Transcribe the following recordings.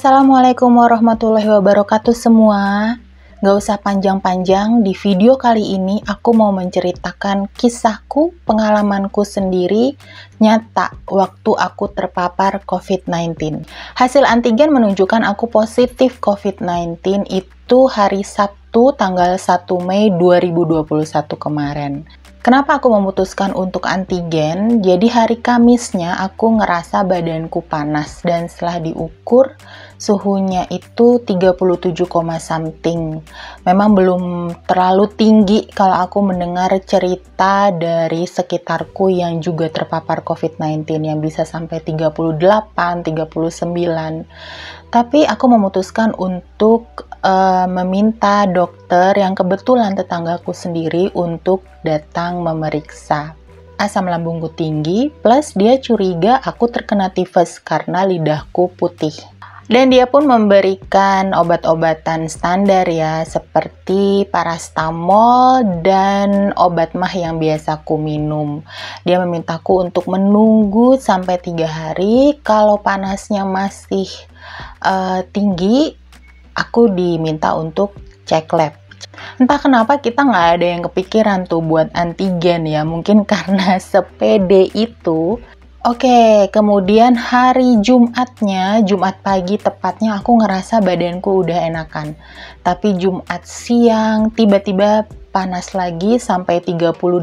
Assalamualaikum warahmatullahi wabarakatuh semua. Gak usah panjang-panjang, di video kali ini aku mau menceritakan kisahku, pengalamanku sendiri, nyata waktu aku terpapar COVID-19. Hasil antigen menunjukkan aku positif COVID-19 itu hari Sabtu tanggal 1 Mei 2021 kemarin. Kenapa aku memutuskan untuk antigen? Jadi hari Kamisnya aku ngerasa badanku panas dan setelah diukur suhunya itu 37, something. Memang belum terlalu tinggi kalau aku mendengar cerita dari sekitarku yang juga terpapar COVID-19 yang bisa sampai 38, 39. Tapi aku memutuskan untuk meminta dokter yang kebetulan tetanggaku sendiri untuk datang memeriksa. Asam lambungku tinggi, plus dia curiga aku terkena tifus karena lidahku putih. Dan dia pun memberikan obat-obatan standar ya, seperti paracetamol dan obat mah yang biasa aku minum. Dia memintaku untuk menunggu sampai 3 hari, kalau panasnya masih tinggi, aku diminta untuk cek lab. Entah kenapa kita nggak ada yang kepikiran tuh buat antigen ya, mungkin karena sepede itu. Oke, kemudian hari Jumatnya, Jumat pagi tepatnya aku ngerasa badanku udah enakan. Tapi Jumat siang tiba-tiba panas lagi sampai 38,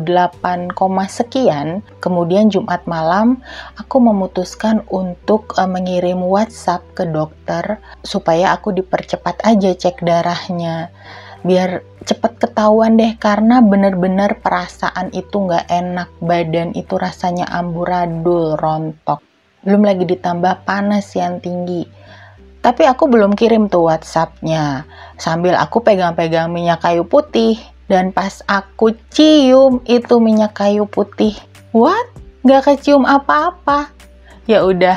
sekian. Kemudian Jumat malam aku memutuskan untuk mengirim WhatsApp ke dokter supaya aku dipercepat aja cek darahnya. Biar cepet ketahuan deh, karena bener-bener perasaan itu nggak enak, badan itu rasanya amburadul, rontok. Belum lagi ditambah panas yang tinggi. Tapi aku belum kirim tuh WhatsApp-nya, sambil aku pegang-pegang minyak kayu putih. Dan pas aku cium itu minyak kayu putih, what? Nggak kecium apa-apa. Ya udah,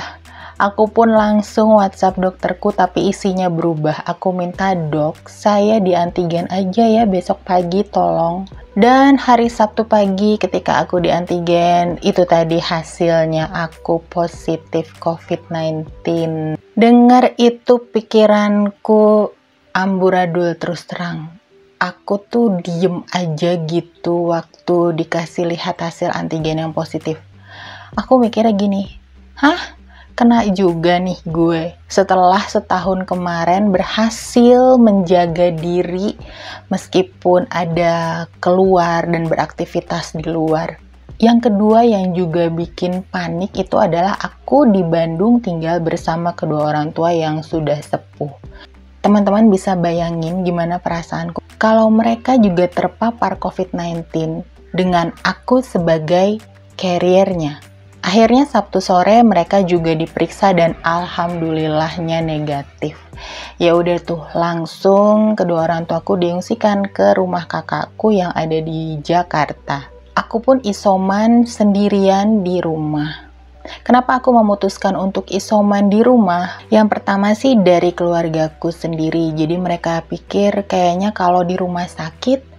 aku pun langsung WhatsApp dokterku, tapi isinya berubah. Aku minta, dok, saya di antigen aja ya besok pagi tolong. Dan hari Sabtu pagi ketika aku di antigen, itu tadi hasilnya aku positif COVID-19. Dengar itu pikiranku amburadul terus terang. Aku tuh diem aja gitu waktu dikasih lihat hasil antigen yang positif. Aku mikirnya gini, hah? Kena juga nih gue. Setelah setahun kemarin berhasil menjaga diri meskipun ada keluar dan beraktivitas di luar. Yang kedua yang juga bikin panik itu adalah aku di Bandung tinggal bersama kedua orang tua yang sudah sepuh. Teman-teman bisa bayangin gimana perasaanku kalau mereka juga terpapar COVID-19 dengan aku sebagai carrier-nya. Akhirnya Sabtu sore mereka juga diperiksa dan alhamdulillahnya negatif. Ya udah tuh, langsung kedua orang tuaku diungsikan ke rumah kakakku yang ada di Jakarta. Aku pun isoman sendirian di rumah. Kenapa aku memutuskan untuk isoman di rumah? Yang pertama sih dari keluargaku sendiri. Jadi mereka pikir kayaknya kalau di rumah sakit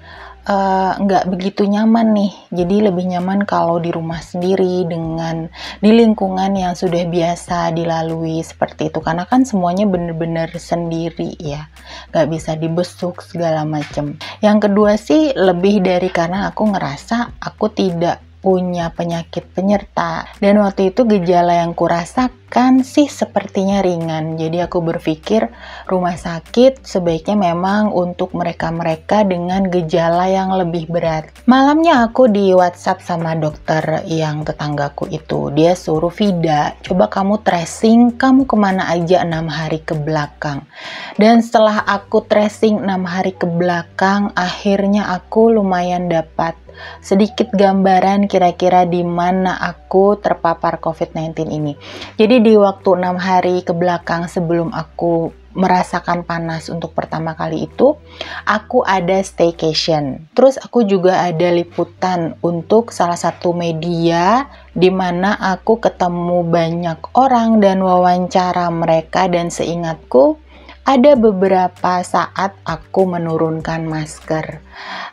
nggak begitu nyaman nih. Jadi lebih nyaman kalau di rumah sendiri dengan di lingkungan yang sudah biasa dilalui seperti itu. Karena kan semuanya bener-bener sendiri ya, nggak bisa dibesuk segala macem. Yang kedua sih lebih dari karena aku ngerasa aku tidak punya penyakit penyerta, dan waktu itu gejala yang kurasakan sih sepertinya ringan. Jadi aku berpikir rumah sakit sebaiknya memang untuk mereka-mereka dengan gejala yang lebih berat. Malamnya aku di WhatsApp sama dokter yang tetanggaku itu. Dia suruh, Vida, coba kamu tracing kamu kemana aja 6 hari ke belakang. Dan setelah aku tracing 6 hari ke belakang, akhirnya aku lumayan dapat sedikit gambaran kira-kira di mana aku terpapar COVID-19 ini. Jadi di waktu 6 hari ke belakang sebelum aku merasakan panas untuk pertama kali itu, aku ada staycation. Terus aku juga ada liputan untuk salah satu media di mana aku ketemu banyak orang dan wawancara mereka, dan seingatku ada beberapa saat aku menurunkan masker.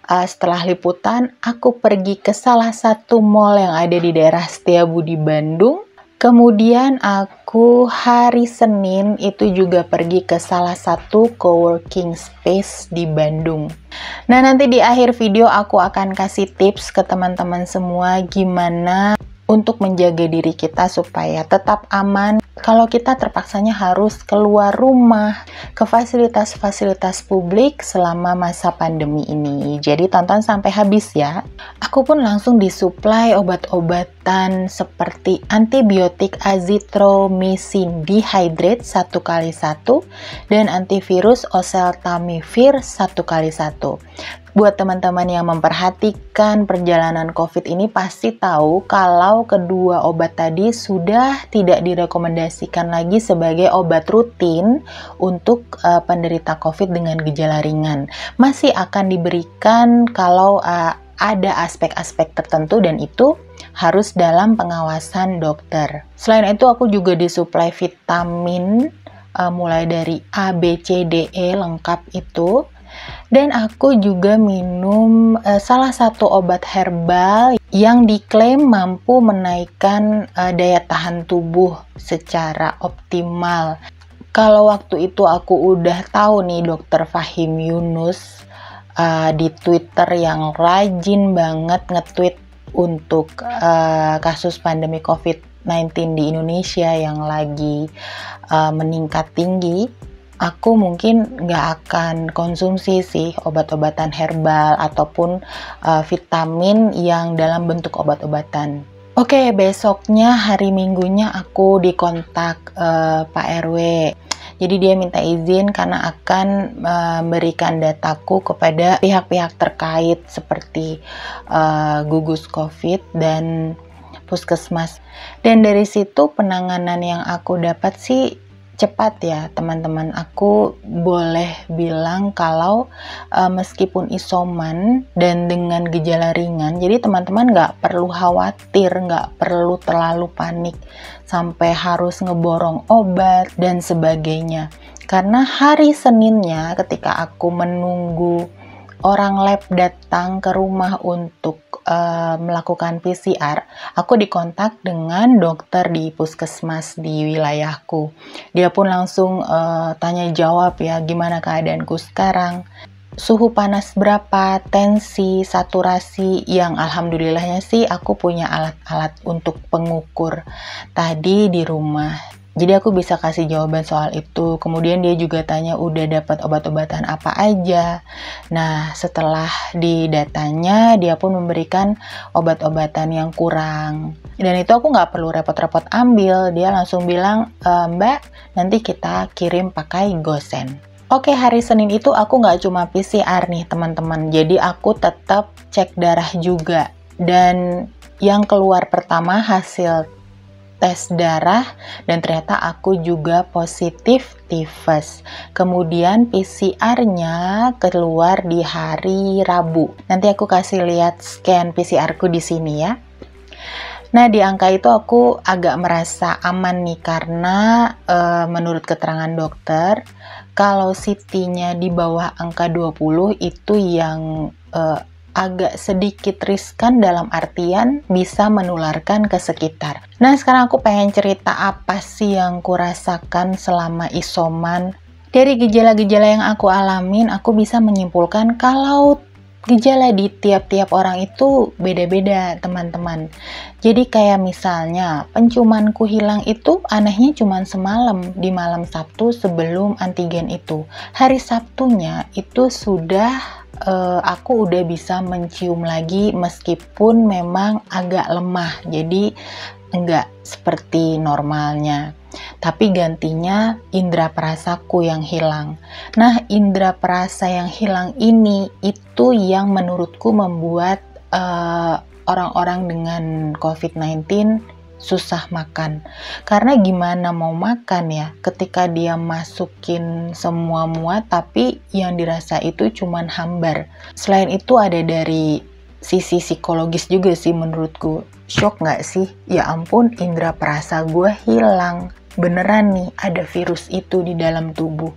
Setelah liputan, aku pergi ke salah satu mall yang ada di daerah Setiabudi, Bandung. Kemudian aku hari Senin itu juga pergi ke salah satu coworking space di Bandung. Nah, nanti di akhir video aku akan kasih tips ke teman-teman semua gimana untuk menjaga diri kita supaya tetap aman kalau kita terpaksanya harus keluar rumah ke fasilitas-fasilitas publik selama masa pandemi ini. Jadi tonton sampai habis ya. Aku pun langsung disuplai obat-obatan seperti antibiotik azithromycin dihydrate 1x1 dan antivirus oseltamivir 1x1. Buat teman-teman yang memperhatikan perjalanan COVID ini pasti tahu kalau kedua obat tadi sudah tidak direkomendasikan lagi sebagai obat rutin untuk penderita COVID dengan gejala ringan. Masih akan diberikan kalau ada aspek-aspek tertentu dan itu harus dalam pengawasan dokter. Selain itu aku juga disuplai vitamin mulai dari A, B, C, D, E lengkap itu. Dan aku juga minum salah satu obat herbal yang diklaim mampu menaikkan daya tahan tubuh secara optimal. Kalau waktu itu aku udah tahu nih Dr. Fahim Yunus di Twitter yang rajin banget nge-tweet untuk kasus pandemi COVID-19 di Indonesia yang lagi meningkat tinggi, aku mungkin nggak akan konsumsi sih obat-obatan herbal ataupun vitamin yang dalam bentuk obat-obatan. Oke, besoknya hari Minggunya aku dikontak Pak RW. Jadi dia minta izin karena akan memberikan dataku kepada pihak-pihak terkait seperti gugus COVID dan puskesmas. Dan dari situ penanganan yang aku dapat sih cepat ya teman-teman. Aku boleh bilang kalau meskipun isoman dan dengan gejala ringan, jadi teman-teman nggak perlu khawatir, nggak perlu terlalu panik sampai harus ngeborong obat dan sebagainya. Karena hari Seninnya ketika aku menunggu orang lab datang ke rumah untuk melakukan PCR, aku dikontak dengan dokter di puskesmas di wilayahku. Dia pun langsung tanya jawab ya, gimana keadaanku sekarang, suhu panas berapa, tensi, saturasi, yang alhamdulillahnya sih aku punya alat-alat untuk pengukur tadi di rumah. Jadi aku bisa kasih jawaban soal itu. Kemudian dia juga tanya udah dapat obat-obatan apa aja. Nah, setelah didatanya, dia pun memberikan obat-obatan yang kurang. Dan itu aku nggak perlu repot-repot ambil. Dia langsung bilang, Mbak, nanti kita kirim pakai GoSend. Oke, hari Senin itu aku nggak cuma PCR nih teman-teman. Jadi aku tetap cek darah juga. Dan yang keluar pertama hasil tes darah dan ternyata aku juga positif tifus. Kemudian PCR-nya keluar di hari Rabu. Nanti aku kasih lihat scan PCR-ku di sini ya. Nah, di angka itu aku agak merasa aman nih karena menurut keterangan dokter, kalau CT-nya di bawah angka 20 itu yang agak sedikit riskan dalam artian bisa menularkan ke sekitar. Nah, sekarang aku pengen cerita apa sih yang kurasakan selama isoman. Dari gejala-gejala yang aku alamin, aku bisa menyimpulkan kalau gejala di tiap-tiap orang itu beda-beda, teman-teman. Jadi kayak misalnya, penciumanku hilang itu anehnya cuma semalam, di malam Sabtu sebelum antigen itu. Hari Sabtunya itu sudah aku udah bisa mencium lagi meskipun memang agak lemah, jadi enggak seperti normalnya. Tapi gantinya indera perasaku yang hilang. Nah, indera perasa yang hilang ini itu yang menurutku membuat orang-orang dengan COVID-19 susah makan. Karena gimana mau makan ya ketika dia masukin semua muat tapi yang dirasa itu cuman hambar. Selain itu ada dari sisi psikologis juga sih menurutku. Shock nggak sih? Ya ampun, indera perasa gue hilang. beneran nih ada virus itu di dalam tubuh.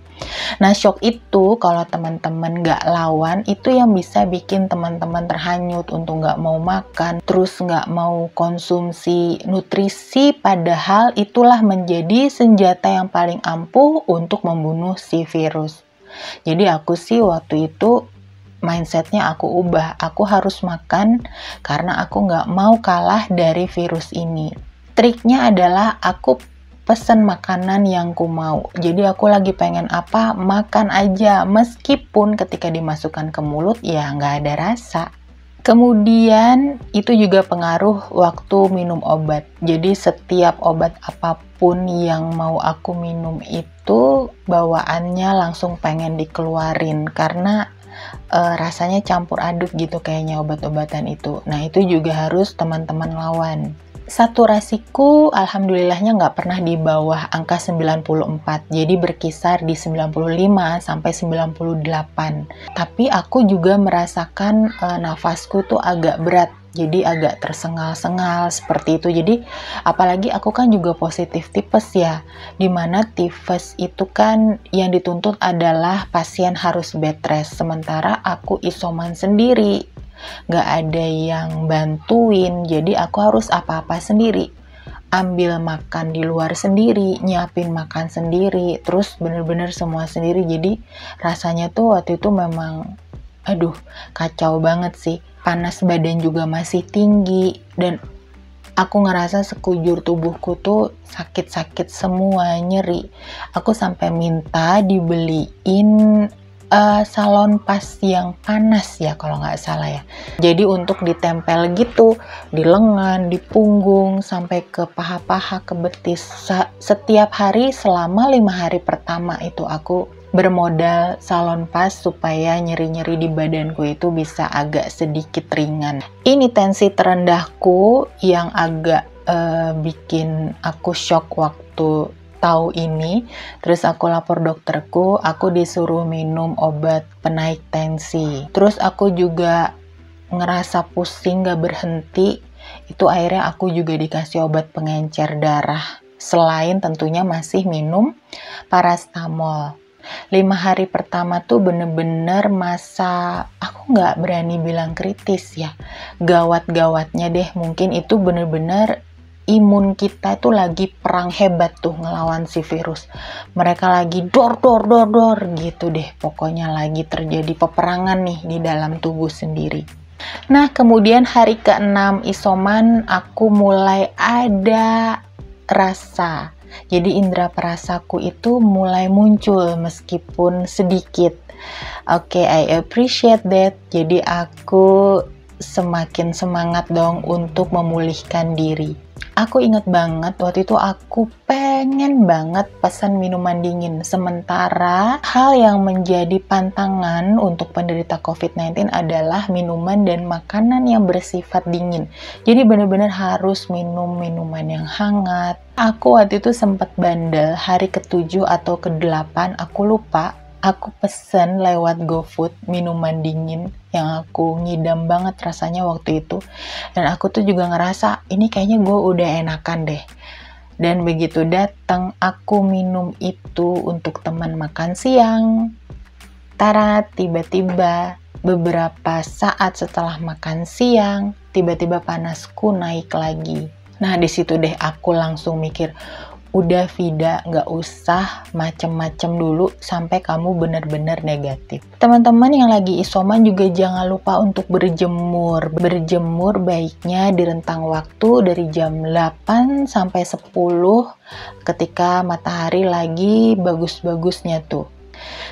Nah, shock itu kalau teman-teman nggak lawan, itu yang bisa bikin teman-teman terhanyut untuk nggak mau makan, terus nggak mau konsumsi nutrisi, padahal itulah menjadi senjata yang paling ampuh untuk membunuh si virus. Jadi aku sih waktu itu mindsetnya aku ubah, aku harus makan karena aku nggak mau kalah dari virus ini. Triknya adalah aku pesen makanan yang ku mau. Jadi aku lagi pengen apa, makan aja. Meskipun ketika dimasukkan ke mulut, ya nggak ada rasa. Kemudian itu juga pengaruh waktu minum obat. Jadi setiap obat apapun yang mau aku minum itu bawaannya langsung pengen dikeluarin. Karena rasanya campur aduk gitu kayaknya obat-obatan itu. Nah itu juga harus teman-teman lawan. Saturasiku alhamdulillahnya nggak pernah di bawah angka 94, jadi berkisar di 95 sampai 98. Tapi aku juga merasakan nafasku tuh agak berat, jadi agak tersengal-sengal seperti itu. Jadi apalagi aku kan juga positif tipes ya, dimana tipes itu kan yang dituntut adalah pasien harus bed rest, sementara aku isoman sendiri. Gak ada yang bantuin, jadi aku harus apa-apa sendiri, ambil makan di luar sendiri, nyiapin makan sendiri, terus bener-bener semua sendiri. Jadi rasanya tuh waktu itu memang aduh kacau banget sih, panas badan juga masih tinggi, dan aku ngerasa sekujur tubuhku tuh sakit-sakit semua, nyeri. Aku sampai minta dibeliin salon pas yang panas ya kalau nggak salah ya. Jadi untuk ditempel gitu di lengan, di punggung, sampai ke paha-paha, ke betis. Setiap hari selama 5 hari pertama itu aku bermodal salon pas supaya nyeri-nyeri di badanku itu bisa agak sedikit ringan. Ini tensi terendahku yang agak bikin aku shock waktu tahu ini. Terus aku lapor dokterku, aku disuruh minum obat penaik tensi. Terus aku juga ngerasa pusing gak berhenti. Itu akhirnya aku juga dikasih obat pengencer darah, selain tentunya masih minum paracetamol. 5 hari pertama tuh bener-bener masa aku gak berani bilang kritis ya, gawat-gawatnya deh. Mungkin itu bener-bener imun kita itu lagi perang hebat tuh ngelawan si virus. Mereka lagi dor gitu deh. Pokoknya lagi terjadi peperangan nih di dalam tubuh sendiri. Nah, kemudian hari ke-6 isoman aku mulai ada rasa. Jadi indera perasaku itu mulai muncul meskipun sedikit. Oke, I appreciate that. Jadi aku semakin semangat dong untuk memulihkan diri. Aku ingat banget waktu itu aku pengen banget pesan minuman dingin. Sementara hal yang menjadi pantangan untuk penderita COVID-19 adalah minuman dan makanan yang bersifat dingin. Jadi benar-benar harus minum minuman yang hangat. Aku waktu itu sempat bandel hari ke-7 atau ke-8, aku lupa. Aku pesen lewat GoFood minuman dingin yang aku ngidam banget rasanya waktu itu. Dan aku tuh juga ngerasa ini kayaknya gue udah enakan deh. Dan begitu datang aku minum itu untuk teman makan siang. Tara, tiba-tiba beberapa saat setelah makan siang, tiba-tiba panasku naik lagi. Nah di situ deh aku langsung mikir, udah Vida, nggak usah macem-macem dulu sampai kamu bener-bener negatif. Teman-teman yang lagi isoman juga jangan lupa untuk berjemur. Berjemur baiknya di rentang waktu dari jam 8 sampai 10 ketika matahari lagi bagus-bagusnya tuh.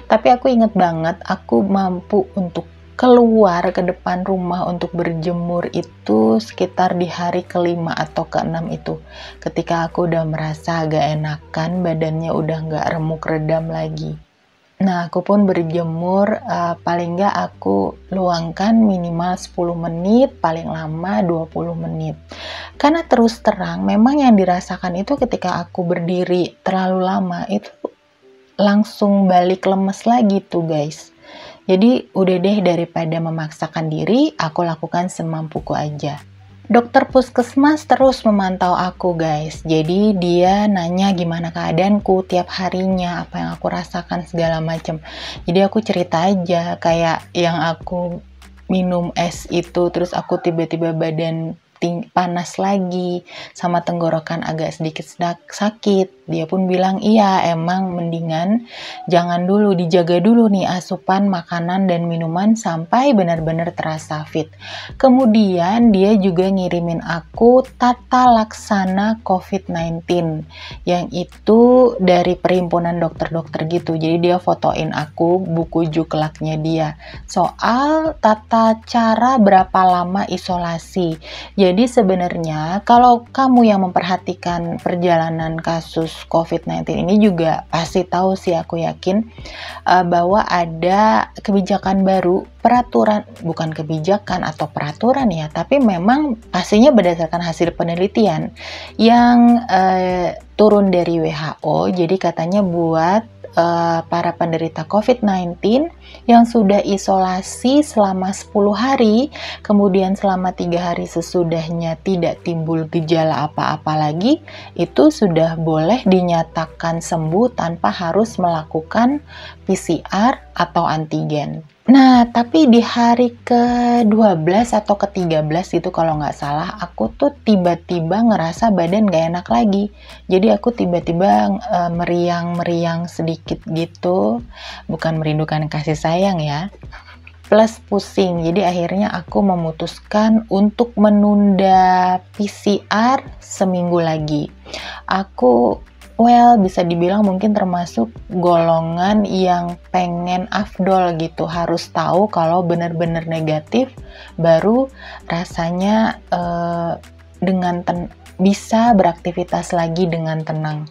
Tapi aku inget banget aku mampu untuk keluar ke depan rumah untuk berjemur itu sekitar di hari ke-5 atau ke-6 itu. Ketika aku udah merasa agak enakan, badannya udah nggak remuk redam lagi. Nah, aku pun berjemur, paling nggak aku luangkan minimal 10 menit, paling lama 20 menit. Karena terus terang, memang yang dirasakan itu ketika aku berdiri terlalu lama, itu langsung balik lemes lagi tuh guys. Jadi udah deh daripada memaksakan diri, aku lakukan semampuku aja. Dokter puskesmas terus memantau aku guys, jadi dia nanya gimana keadaanku tiap harinya, apa yang aku rasakan segala macam. Jadi aku cerita aja kayak yang aku minum es itu, terus aku tiba-tiba badan panas lagi, sama tenggorokan agak sedikit sakit. Dia pun bilang iya emang mendingan jangan dulu, dijaga dulu nih asupan makanan dan minuman sampai benar-benar terasa fit. Kemudian dia juga ngirimin aku tata laksana COVID-19 yang itu dari perhimpunan dokter-dokter gitu. Jadi dia fotoin aku buku juklaknya dia soal tata cara berapa lama isolasi. Jadi sebenarnya kalau kamu yang memperhatikan perjalanan kasus COVID-19 ini juga pasti tahu sih, aku yakin bahwa ada kebijakan baru, peraturan, bukan kebijakan atau peraturan ya, tapi memang pastinya berdasarkan hasil penelitian yang turun dari WHO. Jadi katanya buat para penderita COVID-19 yang sudah isolasi selama 10 hari, kemudian selama 3 hari sesudahnya tidak timbul gejala apa-apa lagi, itu sudah boleh dinyatakan sembuh tanpa harus melakukan PCR atau antigen. Nah, tapi di hari ke-12 atau ke-13 itu kalau nggak salah, aku tuh tiba-tiba ngerasa badan nggak enak lagi. Jadi aku tiba-tiba meriang-meriang sedikit gitu, bukan merindukan kasih sayang ya, plus pusing. Jadi akhirnya aku memutuskan untuk menunda PCR seminggu lagi. Aku bisa dibilang mungkin termasuk golongan yang pengen afdol gitu, harus tahu kalau benar-benar negatif baru rasanya bisa beraktivitas lagi dengan tenang.